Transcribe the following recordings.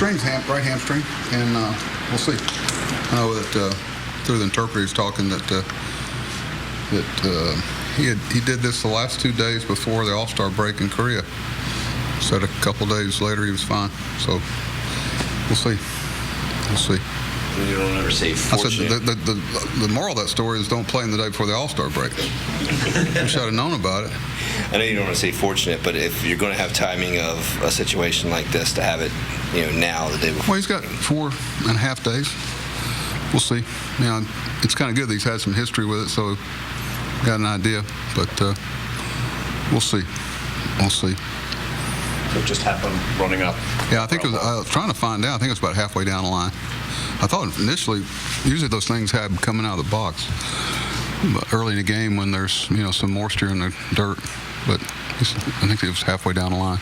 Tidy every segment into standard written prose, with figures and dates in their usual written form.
right hamstring, and we'll see. I know that through the interpreter he's talking that he did this the last 2 days before the All-Star break in Korea. Said a couple days later he was fine. So we'll see. We'll see. You don't ever say fortunate. I said the moral of that story is don't play in the day before the All-Star break. We should have known about it. I know you don't want to say fortunate, but if you're going to have timing of a situation like this, to have it, now the day before. Well, he's got 4.5 days. We'll see. It's kind of good that he's had some history with it, so got an idea. But we'll see. We'll see. So it just happened running up. Yeah, I think I was trying to find out. I think it was about halfway down the line. I thought initially, usually those things have coming out of the box early in the game when there's some moisture in the dirt. But I think it was halfway down the line.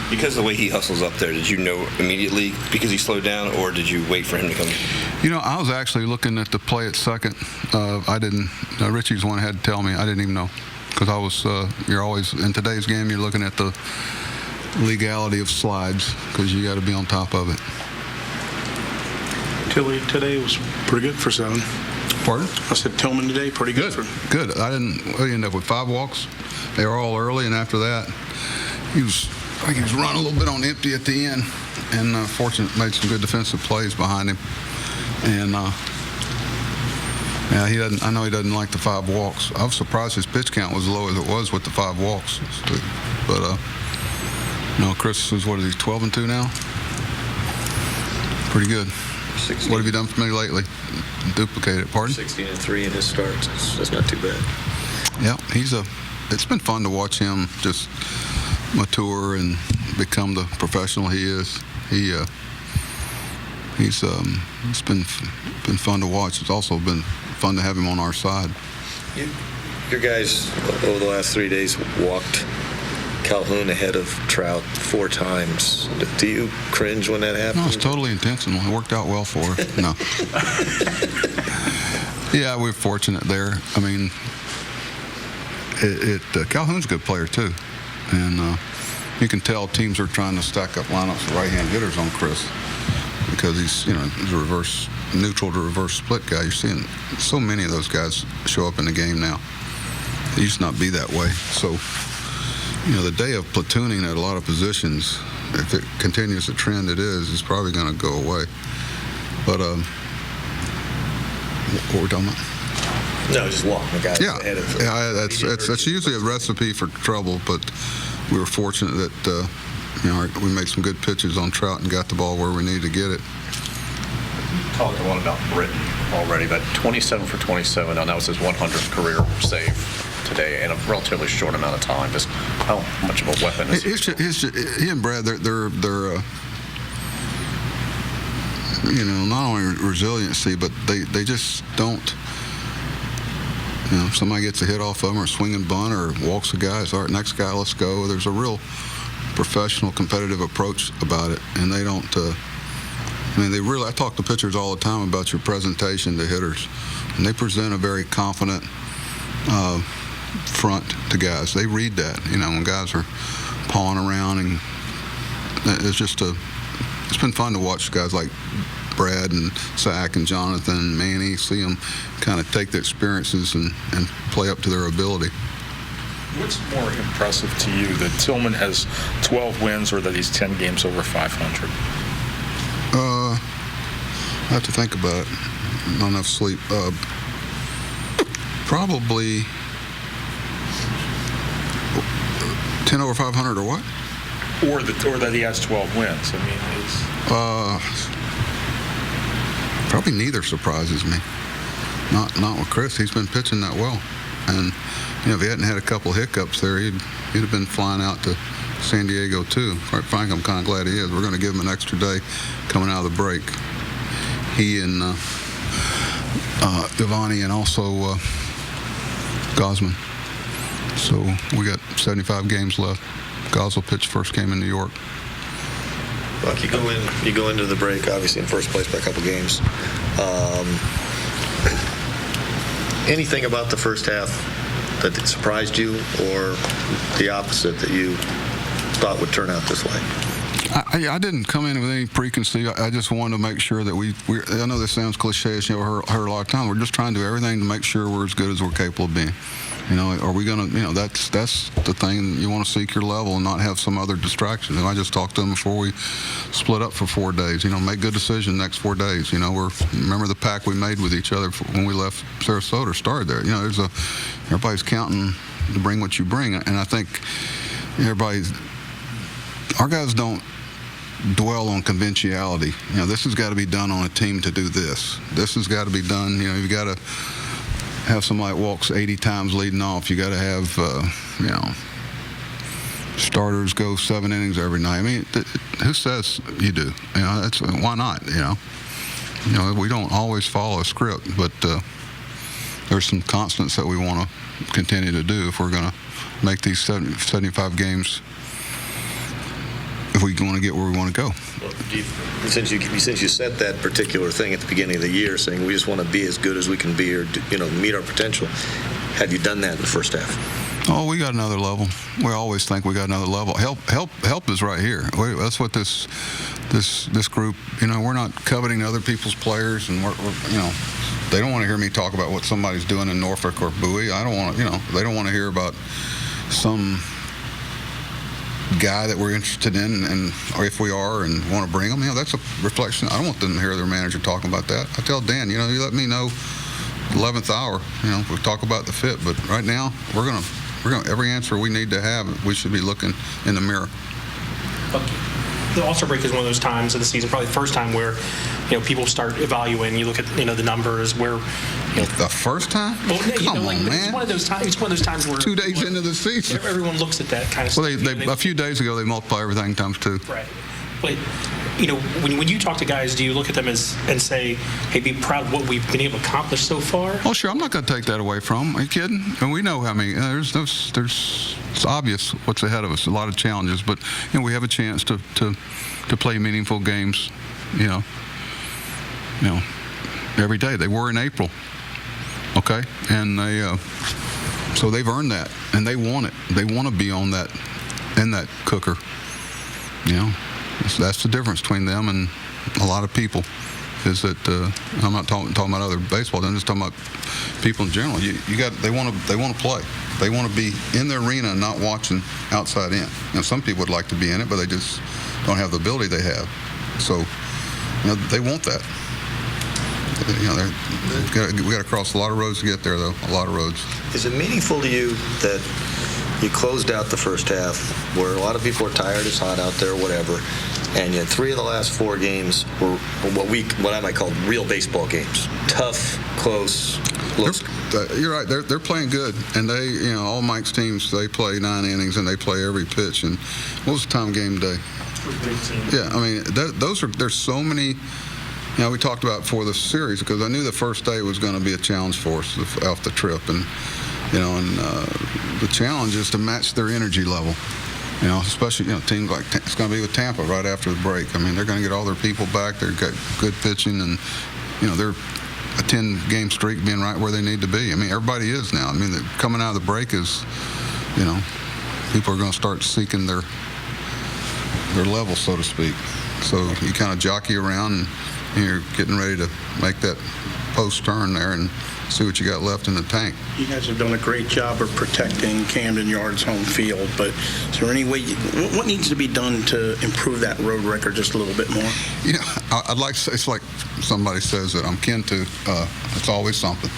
Because of the way he hustles up there, did you know immediately because he slowed down, or did you wait for him to come? I was actually looking at the play at second. I didn't. Richie's the one who had to tell me. I didn't even know because I was. You're always in today's game. You're looking at the legality of slides because you got to be on top of it. Tilly today was pretty good for 7. Pardon? I said Tillman today, pretty good. Good. I didn't end up with 5 walks. They were all early, and after that, he was running a little bit on empty at the end, and fortunate made some good defensive plays behind him. And he doesn't. I know he doesn't like the 5 walks. I was surprised his pitch count was as low as it was with the 5 walks. But Chris is 12-2 now. Pretty good. 16. What have you done for me lately? Duplicated it. Pardon? 16-3 in his starts. That's not too bad. Yeah, it's been fun to watch him just mature and become the professional he is. It's been fun to watch. It's also been fun to have him on our side. Your guys over the last 3 days walked Calhoun ahead of Trout 4 times. Do you cringe when that happens? No, it's totally intentional. It worked out well for us. No. Yeah, we're fortunate there. I mean, Calhoun's a good player too, and you can tell teams are trying to stack up lineups of right-hand hitters on Chris because he's a neutral to reverse split guy. You're seeing so many of those guys show up in the game now. It used to not be that way. So, the day of platooning at a lot of positions, if it continues the trend it is probably going to go away. But what we're talking about? No, just walk the guys ahead of him. Yeah, that's usually a recipe for trouble, but we were fortunate that we made some good pitches on Trout and got the ball where we needed to get it. Talked a lot about Britton already, but 27 for 27. Now that was his 100th career save today in a relatively short amount of time. Just how much of a weapon is he? He and Brad, they're not only resiliency, but they just don't. If somebody gets a hit off of them or a swinging bunt or walks a guy, it's all right, next guy, let's go. There's a real professional, competitive approach about it, and they don't. I talk to pitchers all the time about your presentation to hitters, and they present a very confident front to guys. They read that, when guys are pawing around, and it's been fun to watch guys like Brad and Zach and Jonathan and Manny, see them kind of take the experiences and play up to their ability. What's more impressive to you, that Tillman has 12 wins or that he's 10 games over 500? I have to think about it. Not enough sleep. Probably 10 over 500 or what? Or that he has 12 wins. I mean, probably neither surprises me. Not with Chris. He's been pitching that well, and if he hadn't had a couple hiccups there, he'd have been flying out to San Diego too. Quite frankly, I'm kind of glad he is. We're going to give him an extra day coming out of the break. He and Ivani and also Gosman. So we got 75 games left. Gos will pitch first game in New York. Look, you go into the break obviously in first place by a couple games. Anything about the first half that surprised you, or the opposite, that you thought would turn out this way? I didn't come in with any preconceived. I just wanted to make sure that we I know this sounds cliche, as you heard a lot of times. We're just trying to do everything to make sure we're as good as we're capable of being. Are we going to, that's the thing. You want to seek your level and not have some other distractions. And I just talked to them before we split up for 4 days. Make good decisions next 4 days. Remember the pact we made with each other when we left Sarasota, started there. Everybody's counting to bring what you bring. And I think our guys don't dwell on conventionality. This has got to be done on a team to do this. This has got to be done. You've got to have somebody that walks 80 times leading off. You got to have, starters go 7 innings every night. I mean, who says you do? That's why not? We don't always follow a script, but there's some constants that we want to continue to do if we're going to make these 75 games. If we want to get where we want to go. Well, since you set that particular thing at the beginning of the year, saying we just want to be as good as we can be, or meet our potential, have you done that in the first half? Oh, we got another level. We always think we got another level. Help is right here. That's what this group. We're not coveting other people's players, and we're they don't want to hear me talk about what somebody's doing in Norfolk or Bowie. I don't want to. They don't want to hear about some guy that we're interested in, or if we are and want to bring them, that's a reflection. I don't want them to hear their manager talking about that. I tell Dan, you let me know 11th hour, we'll talk about the fit, but right now we're gonna every answer we need to have, we should be looking in the mirror. The All-Star break is one of those times of the season, probably the first time where people start evaluating. You look at the numbers where the first time. Well, Come on, man. It's one of those times. It's one of those times where 2 days into the season, everyone looks at that kind of well, stuff. a few days ago they multiply everything times 2. Right. But when you talk to guys, do you look at them and say, "Hey, be proud of what we've been able to accomplish so far"? Oh, sure. I'm not going to take that away from them. Are you kidding? And we know how many. It's obvious what's ahead of us. A lot of challenges, but we have a chance to play meaningful games. Every day. They were in April. Okay, and so they've earned that, and they want it. They want to be on that, in that cooker. That's the difference between them and a lot of people. Is that I'm not talking about other baseball. I'm just talking about people in general. They want to play. They want to be in the arena and not watching outside in. Some people would like to be in it, but they just don't have the ability they have. So they want that. We got to cross a lot of roads to get there, though. A lot of roads. Is it meaningful to you that you closed out the first half where a lot of people are tired, it's hot out there, whatever, and yet 3 of the last 4 games were what I might call real baseball games? Tough, close. You're right. They're playing good, and they, all Mike's teams, they play 9 innings and they play every pitch. And what was the time game day? Yeah, I mean, there's so many. We talked about for the series because I knew the first day was going to be a challenge for us off the trip, and the challenge is to match their energy level. Especially teams like it's going to be with Tampa right after the break. I mean, they're going to get all their people back. They've got good pitching, and they're a 10-game streak being right where they need to be. I mean, everybody is now. I mean, coming out of the break is, people are going to start seeking their level, so to speak. So you kind of jockey around, and you're getting ready to make that post turn there and see what you got left in the tank. You guys have done a great job of protecting Camden Yards home field, but is there any way, what needs to be done to improve that road record just a little bit more? I'd like to say, it's like somebody says that I'm kin to, it's always something.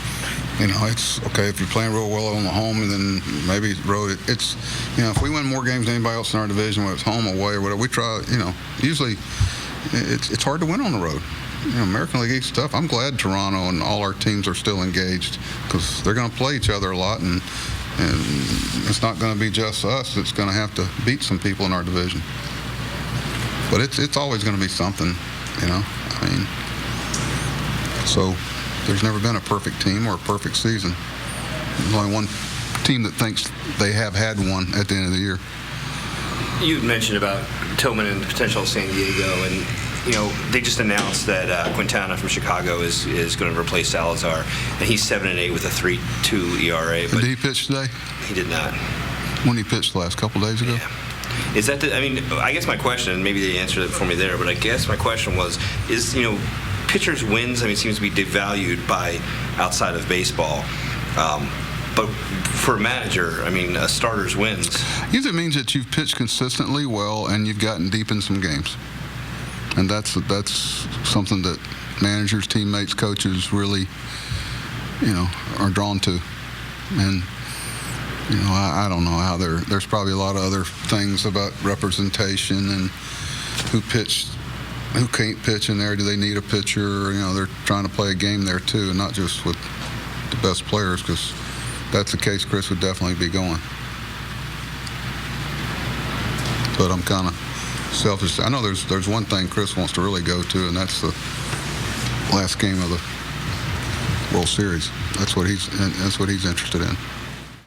It's okay if you're playing real well on the home and then maybe road. It's, if we win more games than anybody else in our division, whether it's home, away, or whatever, we try, usually it's hard to win on the road. American League East stuff. I'm glad Toronto and all our teams are still engaged because they're going to play each other a lot, and it's not going to be just us. It's going to have to beat some people in our division. But it's always going to be something, I mean, so there's never been a perfect team or a perfect season. There's only one team that thinks they have had one at the end of the year. You mentioned about Tillman and the potential of San Diego, and they just announced that Quintana from Chicago is going to replace Salazar, and he's 7-8 with a 3.2 ERA. But did he pitch today? He did not. When he pitched the last couple days ago? Yeah. Is that I mean, I guess my question, and maybe they answered it for me there, but I guess my question was, is, pitchers' wins, I mean, seems to be devalued by outside of baseball. But for a manager, I mean, a starter's wins. Either means that you've pitched consistently well and you've gotten deep in some games. And that's something that managers, teammates, coaches really, are drawn to. And, I don't know how there's probably a lot of other things about representation and who can't pitch in there. Do they need a pitcher? They're trying to play a game there too, and not just with the best players, because if that's the case, Chris would definitely be going. But I'm kind of selfish. I know there's one thing Chris wants to really go to, and that's the last game of the World Series. That's what he's interested in.